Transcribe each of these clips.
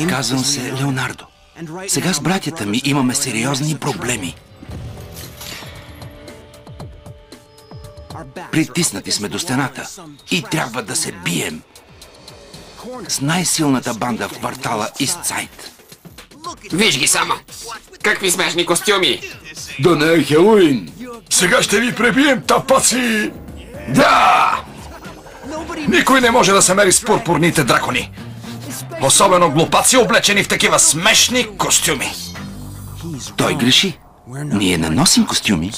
Казвам се Леонардо. Сега с братята ми имаме сериозни проблеми. Притиснати сме до стената и трябва да се бием с най-силната банда в квартала Истсайд. Виж ги само! Какви смешни костюми! Да не е Хелоуин! Сега ще ви пребием, тапаци! Да! Никой не може да се мери с пурпурните дракони. Особено глупаци, облечени в такива смешни костюми. Той греши. Ние не носим костюми.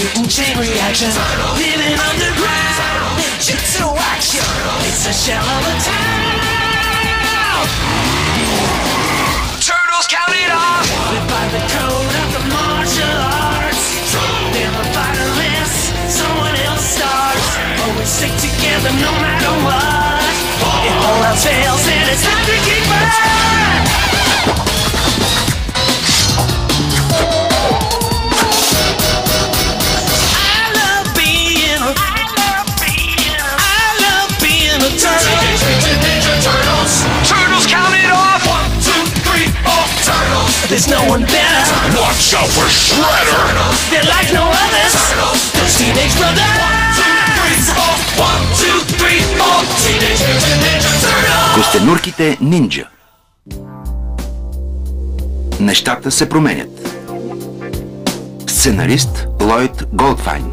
Mutant chain reaction, living underground. Jutsu action, it's a shell of a town. Turtles count it off. Live by the code of the martial arts. They're the fighter list, someone else starts. Always stick together no matter what. If all else fails, then it's time to kick back. Turtles count it off! 1, 2, 3, oh, Turtles! There's no one better! Watch out for Shredder! They're like no others! Those Teenage Brothers! 1, 2, 3, oh, Teenage Mutant Ninja Turtles! Костенурките нинджа. Нещата се променят. Сценарист Лойд Голдфайн.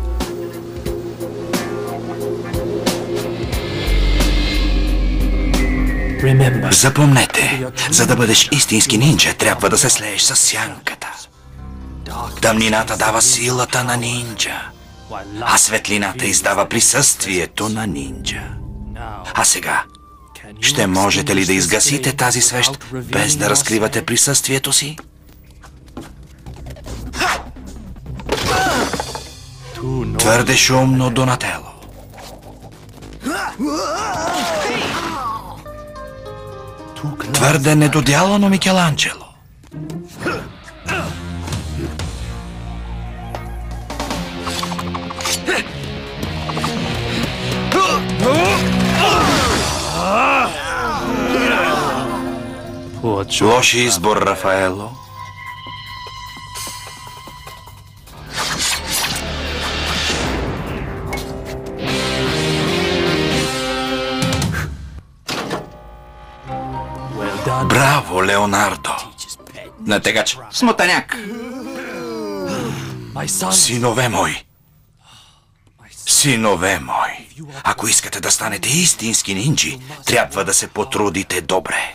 Запомнете, за да бъдеш истински нинджа, трябва да се слееш с сянката. Тъмнината дава силата на нинджа, а светлината издава присъствието на нинджа. А сега, ще можете ли да изгасите тази свещ, без да разкривате присъствието си? Твърде шумно, Донатело. Твърде недодялано, Микеланджело. Лош избор, Рафаело. Браво, Леонардо! Натегач. Смотаняк. Синове мои! Синове мои! Ако искате да станете истински нинджи, трябва да се потрудите добре.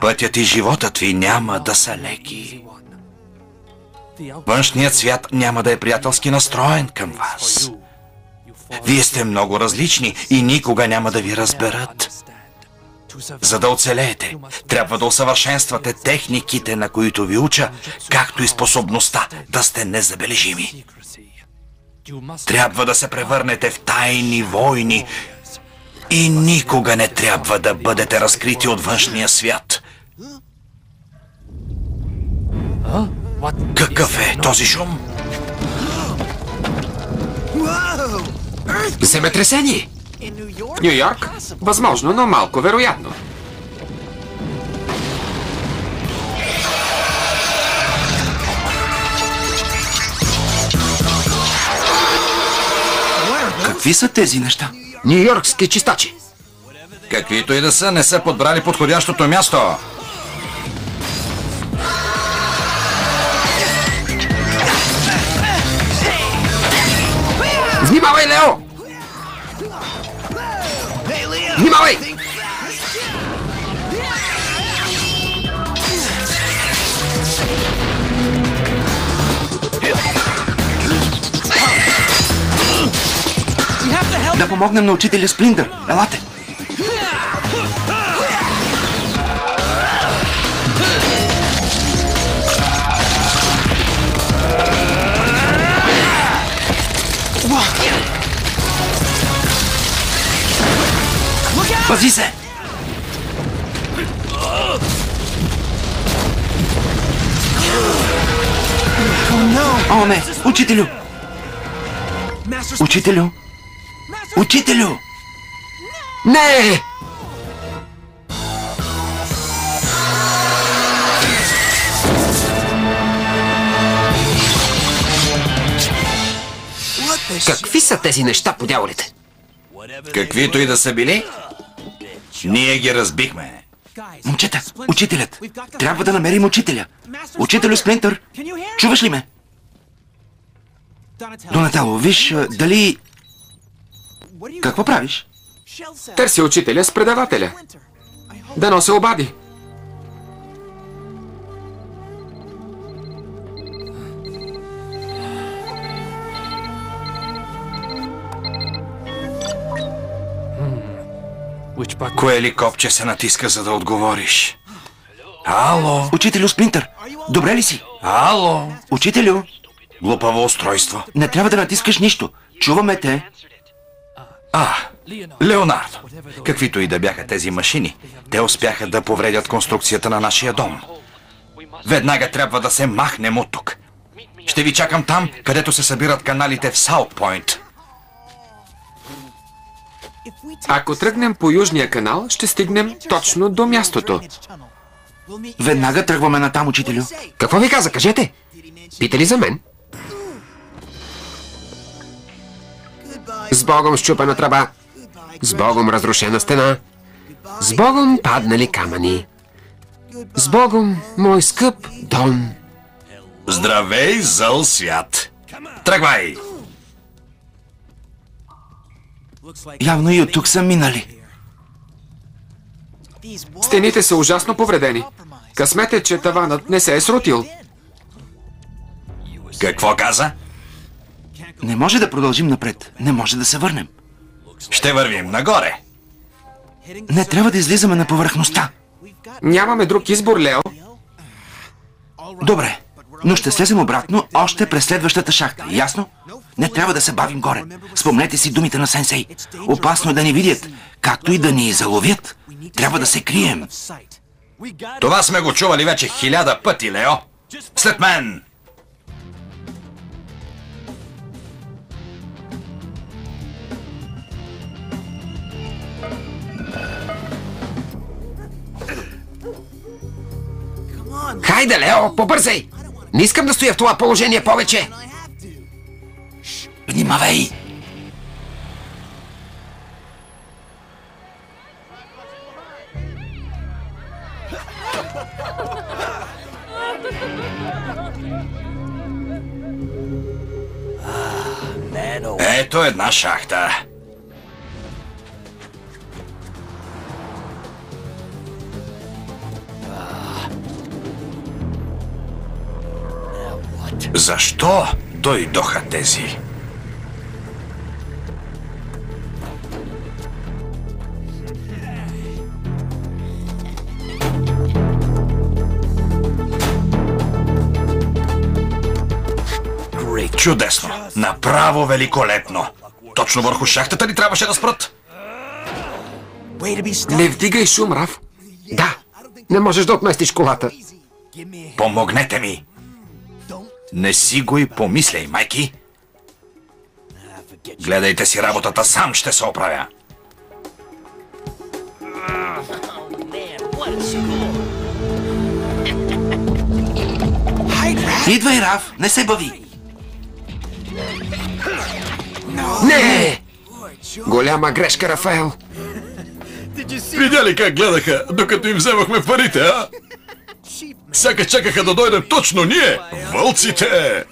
Пътят и животът ви няма да са леки. Външният свят няма да е приятелски настроен към вас. Вие сте много различни и никога няма да ви разберат. За да оцелеете, трябва да усъвършенствате техниките, на които ви уча, както и способността да сте незабележими. Трябва да се превърнете в тайни войни и никога не трябва да бъдете разкрити от външния свят. Какъв е този шум? Земетресение! В Ню Йорк? Възможно, но малко вероятно. Какви са тези неща? Ню-йоркски чистачи. Каквито и да са, не са подбрали подходящото място. Внимавай, Лео! Внимавай! Да помогнем на учителя Сплиндър. Елате! Пази се! О, не! Учителю! Учителю! Учителю! Не! Какви са тези неща, по дяволите? Каквито и да са били, ние ги разбихме. Момчета, учителят! Трябва да намерим учителя! Учителю Сплинтър! Чуваш ли ме? Донателло, виж, дали... Какво правиш? Търси учителя с предавателя. Дано се обади. Кое ли копче се натиска, за да отговориш? Ало? Учителю Сплинтър! Добре ли си? Ало? Учителю! Глупаво устройство. Не трябва да натискаш нищо. Чуваме те. Леонардо. Каквито и да бяха тези машини, те успяха да повредят конструкцията на нашия дом. Веднага трябва да се махнем от тук. Ще ви чакам там, където се събират каналите в Саутпойнт. Ако тръгнем по Южния канал, ще стигнем точно до мястото. Веднага тръгваме натам, учителю. Какво ви каза? Кажете. Пита ли за мен? С Богом счупена тръба. С Богом разрушена стена. С Богом паднали камъни. С Богом, мой скъп дом. Здравей, зъл свят! Тръгвай! Явно и от тук са минали. Стените са ужасно повредени. Късмет е, че таванът не се е срутил. Какво каза? Не може да продължим напред. Не може да се върнем. Ще вървим нагоре. Не трябва да излизаме на повърхността. Нямаме друг избор, Лео. Добре, но ще слезем обратно още през следващата шахта. Ясно? Не трябва да се бавим горе. Спомнете си думите на сенсей. Опасно е да ни видят, както и да ни заловят. Трябва да се крием. Това сме го чували вече 1000 пъти, Лео. След мен! Хайде, Лео, побързай! Не искам да стоя в това положение повече! Внимавай! Ето една шахта. Защо дойдоха тези? Чудесно! Направо великолепно! Точно върху шахтата ли трябваше да спрат? Не вдигай шум, Раф. Да, не можеш да отместиш колата. Помогнете ми! Не си го и помисляй, майки! Гледайте си работата, сам ще се оправя! Идвай, Раф, не се бави! Не! Голяма грешка, Рафаел. Видя ли как гледаха, докато им вземахме парите, а? Сякаш чакаха да дойдем точно ние, вълците!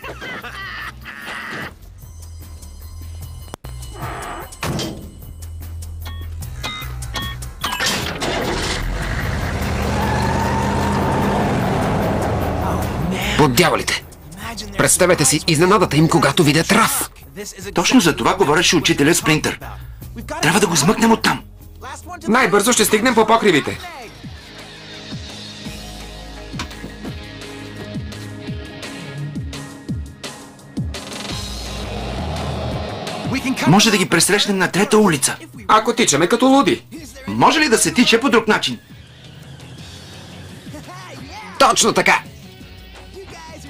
Под дяволите! Представете си изненадата им, когато видят Раф. Точно за това говореше учителя Сплинтър. Трябва да го смъкнем оттам. Най-бързо ще стигнем по покривите. Може да ги пресрещнем на 3-та улица. Ако тичаме като луди. Може ли да се тича по друг начин? Точно така!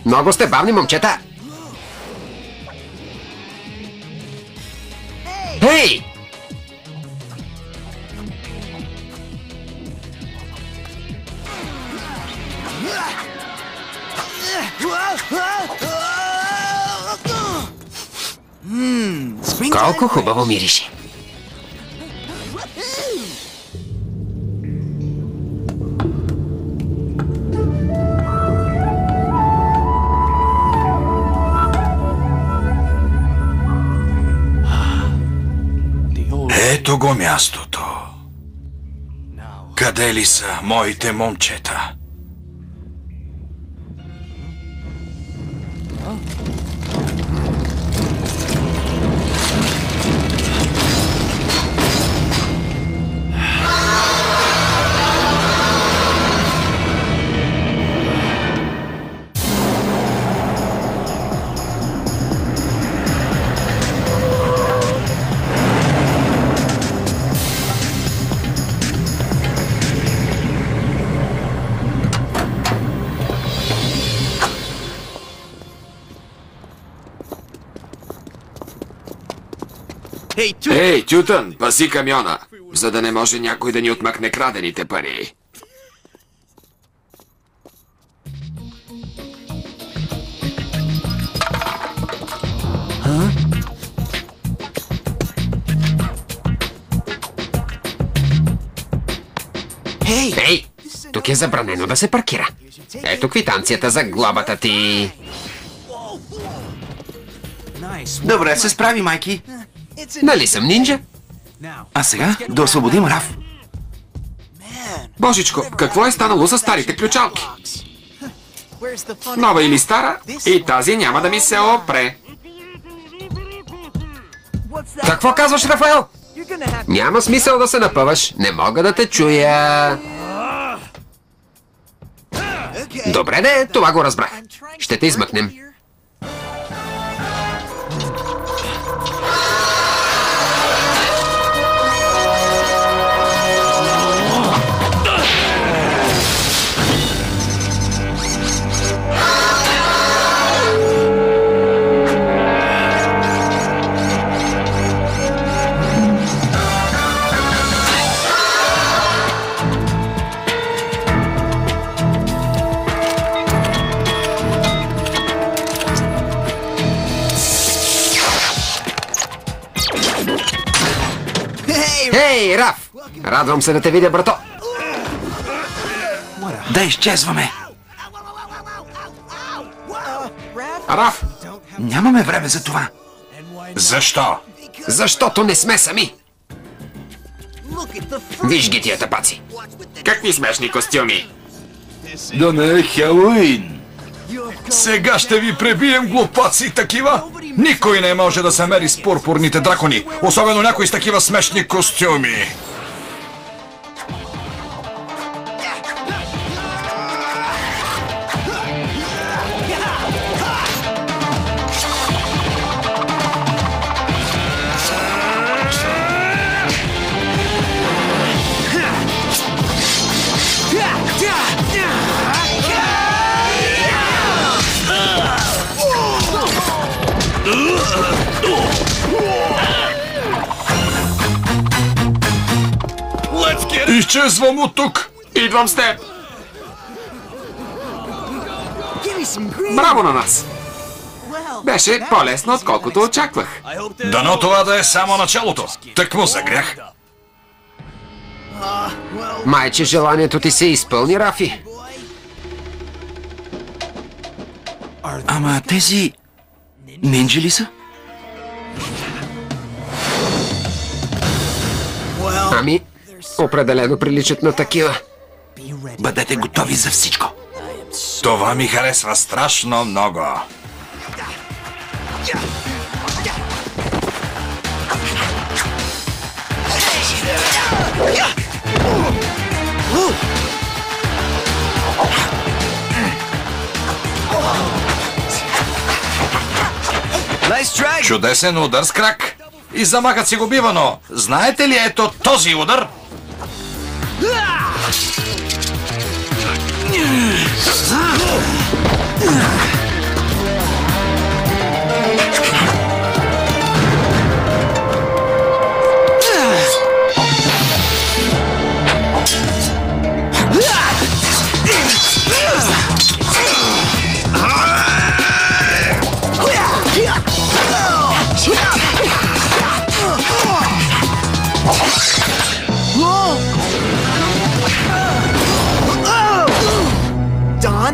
Много сте бавни, момчета. Ей! Колко хубаво мирише. Ето го мястото. Къде ли са моите момчета? Ей, Тютън, паси камиона, за да не може някой да ни отмъкне крадените пари. Ей, тук е забранено да се паркира. Ето квитанцията за глобата ти. Добре се справи, майки. Нали съм нинджа? А сега да освободим Раф. Божичко, какво е станало с старите ключалки? Нова или стара, и тази няма да ми се опре. Какво казваш, Рафаел? Няма смисъл да се напъваш. Не мога да те чуя. Добре де, това го разбрах. Ще те измъкнем. Хей, Раф! Радвам се да те видя, брато. Да изчезваме. Раф! Нямаме време за това. Защо? Защото не сме сами. Виж ги тия тапаци. Какви смешни костюми. Да не е Хелоуин. Сега ще ви пребием, глупаци такива. Никой не може да се мери с пурпурните дракони, особено някой с такива смешни костюми. Изчезвам от тук! Идвам с теб! Браво на нас! Беше по-лесно, отколкото очаквах. Дано това да е само началото. Тъкмо загрях. Майче, желанието ти се изпълни, Рафи. Ама тези... нинджи ли са? Ами, определено приличат на такива. Бъдете готови за всичко. Това ми харесва страшно много. Чудесен удар с крак. И замахът си го бива, но знаете ли ето този удар?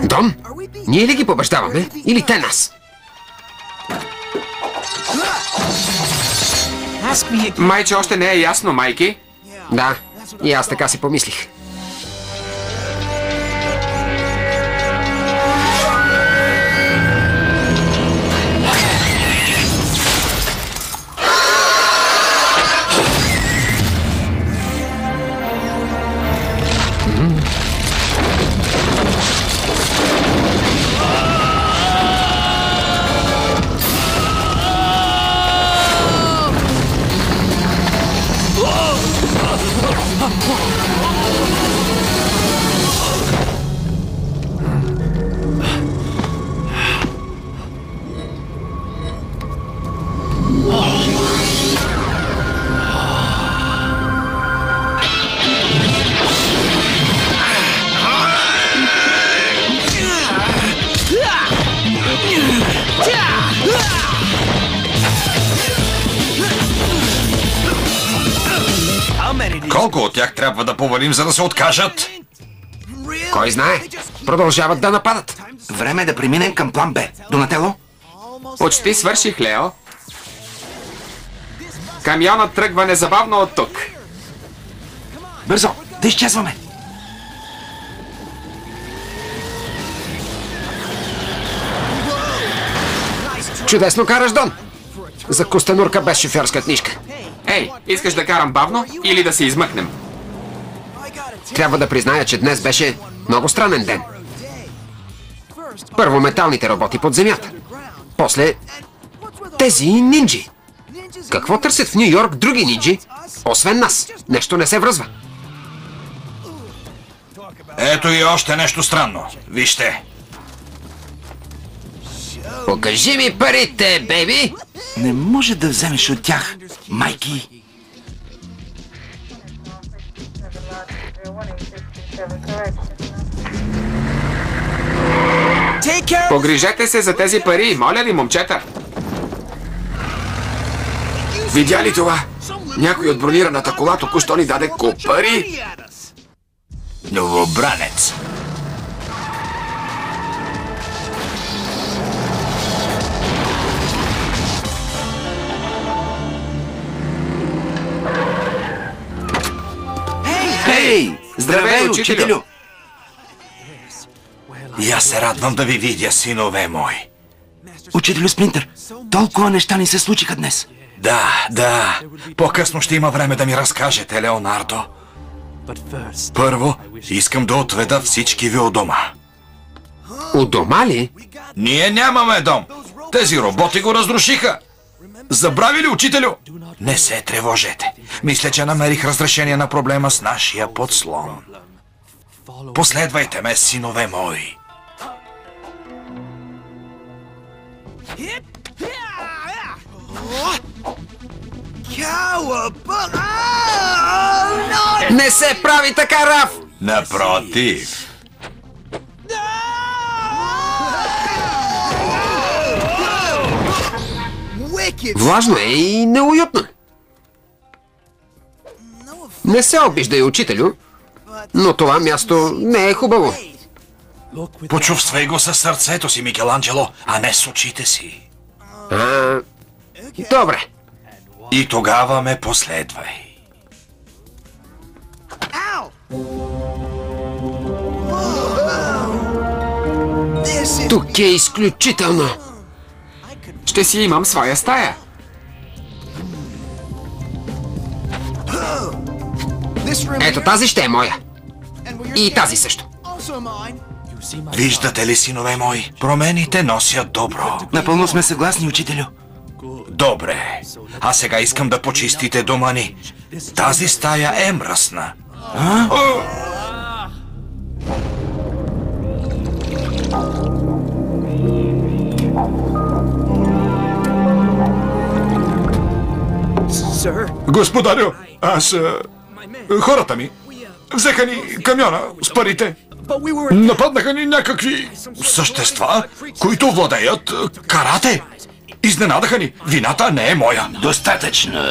Дон, ние ли ги побеждаваме или те нас? Майче още не е ясно, майки. Да, и аз така си помислих. Колко от тях трябва да повалим, за да се откажат? Кой знае? Продължават да нападат. Време е да преминем към план Б. Донатело? Почти свърших, Лео. Камионът тръгва незабавно от тук. Бързо, да изчезваме. Чудесно караш, Дон. За костенурка без шофьорска книжка. Ей, искаш да карам бавно или да се измъкнем? Трябва да призная, че днес беше много странен ден. Първо металните роботи под земята. После тези нинджи. Какво търсят в Ню Йорк други нинджи? Освен нас. Нещо не се връзва. Ето и още нещо странно. Вижте. Покажи ми парите, бейби! Не може да вземеш от тях, майки. Погрижете се за тези пари, моля ви, момчета. Видя ли това? Някой от бронираната кола току-що ни даде куп пари. Новобранец. Хей! Здравей, учителю! И аз се радвам да ви видя, синове мои. Учителю Сплинтър, толкова неща ни се случиха днес. Да. По-късно ще има време да ми разкажете, Леонардо. Първо, искам да отведа всички ви от дома. У дома ли? Ние нямаме дом. Тези роботи го разрушиха. Забрави ли, учителю? Не се тревожете. Мисля, че намерих разрешение на проблема с нашия подслон. Последвайте ме, синове мои. Не се прави така, Раф! Напротив. Влажно е и неуютно. Не се обиждай, учителю, но това място не е хубаво. Почувствай го със сърцето си, Микеланджело, а не с очите си. Добре. И тогава ме последвай. Тук е изключително. Ще си имам своя стая. Ето тази ще е моя. И тази също. Виждате ли, синове мои, промените носят добро. Напълно сме съгласни, учителю. Добре, а сега искам да почистите дома ни. Тази стая е мръсна. Господарю, хората ми взеха ни камиона с парите. Нападнаха ни някакви същества, които владеят карате. Изненадаха ни. Вината не е моя. Достатъчно.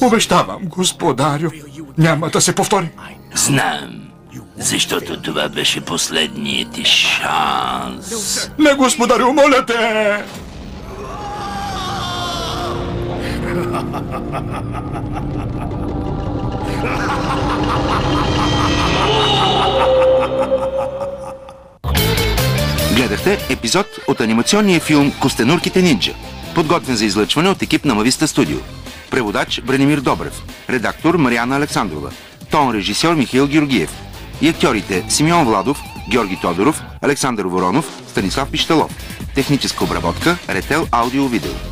Обещавам, господарю, няма да се повтори. Знам. Защото това беше последният ти шанс. Не, господарю, моля те! Гледахте епизод от анимационния филм "Костенурките нинджа", подготвен за излъчване от екип на Мависта Студио. Преводач Бранимир Добрев, редактор Мариана Александрова, тон режисьор Михаил Георгиев и актьорите Симеон Владов, Георги Тодоров, Александър Воронов, Станислав Пищалов. Техническа обработка Ретел Аудио-Видео.